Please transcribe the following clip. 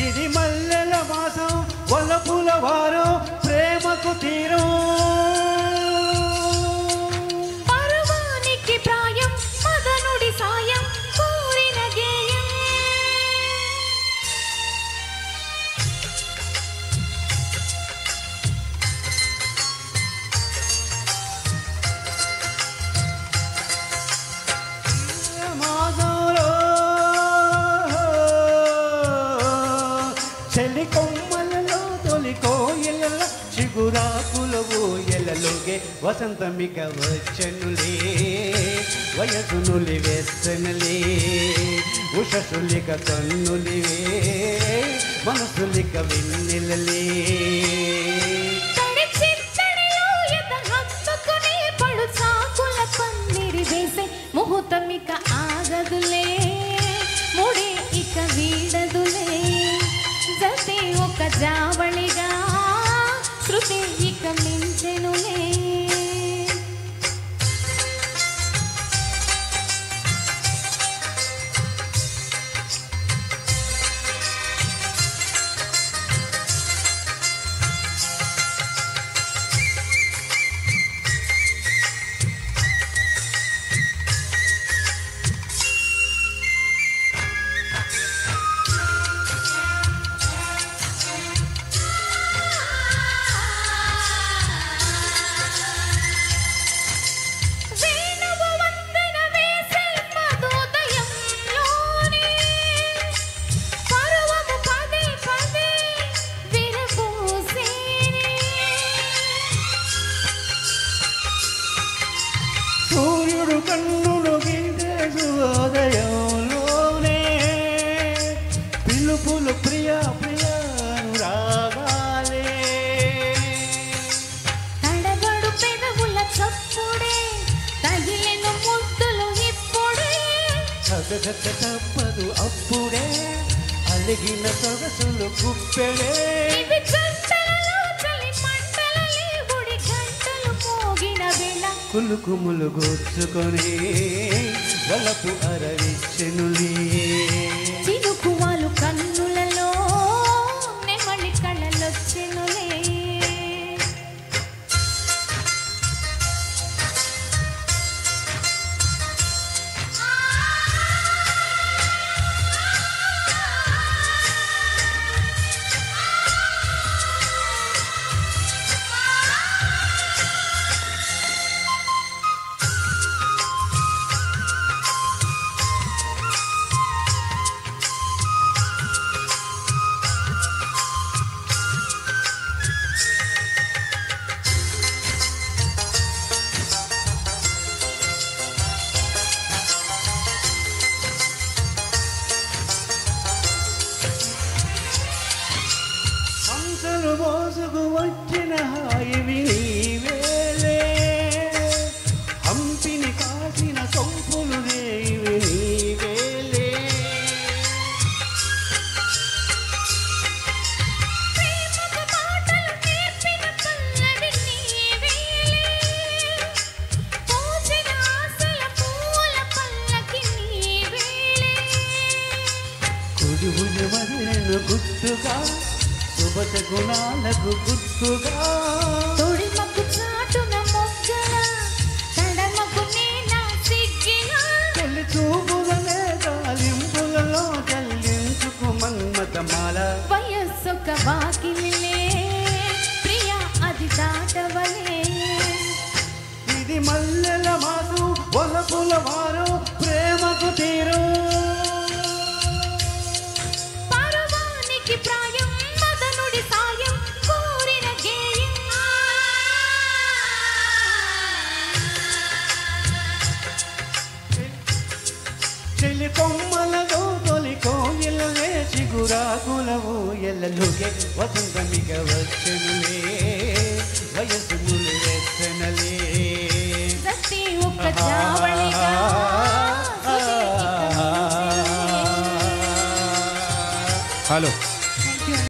ఇది మల్లెల మాసం వలపుల వారం ప్రేమకు తీరం పరవానికి ప్రాయం మదనుడి సాయం కోరిన గేయం చెలి కొమ్మలలో తొలి కోయిల చిగురాకుల ఊయలలోగే వసంతమిక వచ్చనులే వయసునులి వెచ్చనులే ఉషసులిక కన్నులివే మనసులిక వెన్నెలలే ముహూర్తమిక ఆగదులే ముడి ఇక వీడదులే జతే ఒక జావళిగా శృతి ఇక మించెనులే సూర్యుడు కన్నులు ఉదయంలోనే పిలుపులు ప్రియా ప్రియా రాగాలే తడబడు పెదవుల చప్పుడే తగిలిన ముద్దులు ఇప్పుడే చదగక తప్పదు అప్పుడే అలిగిన సొగసులు కుప్పెడే ఇవి గంటలలో చలి మంటలలే గుడి గంటలు మోగిన వేళ కులుకుములు గోచుకొని వలపు అరవిచ్చెనులే చినుకువాలు కన్నులలో నెమలి కళ్ళలొచ్చెనులే హంసలు మోసుకు వచ్చిన హాయివి నీవేలే హంపిని కాసిన సొంపులు రేవి నీవేలే ప్రేమకు పాటలు నేర్పిన పల్లవి నీవేలే పూచిన ఆశల పూల పల్లకి నీవేలే కుడువులు వదిలిన గుట్టుగా శుభత గుణాలకు గుర్తుగా తొడిమకు చాటున మొగ్గల తడమకు నేనా సిగ్గిన తొలి చూపులనే గాలింపులలో జల్లించుకు మన్మతమాల వయస్సొక వాకిలిలే ప్రియా అది దాటవలే ఇది మల్లెల మాసు వలపుల వారు ప్రేమకు తీరు పరవానికి ప్రాయం మదనుడి సాయం కోరిన గేయం చెల్లి కొమ్మలతో తొలి కోయిలలే చిగురాకుల ఊయలలుగే వసంతమిక వచ్చనులే వయసుములు వెచ్చనలే జతి ఒక జావళిగా హలో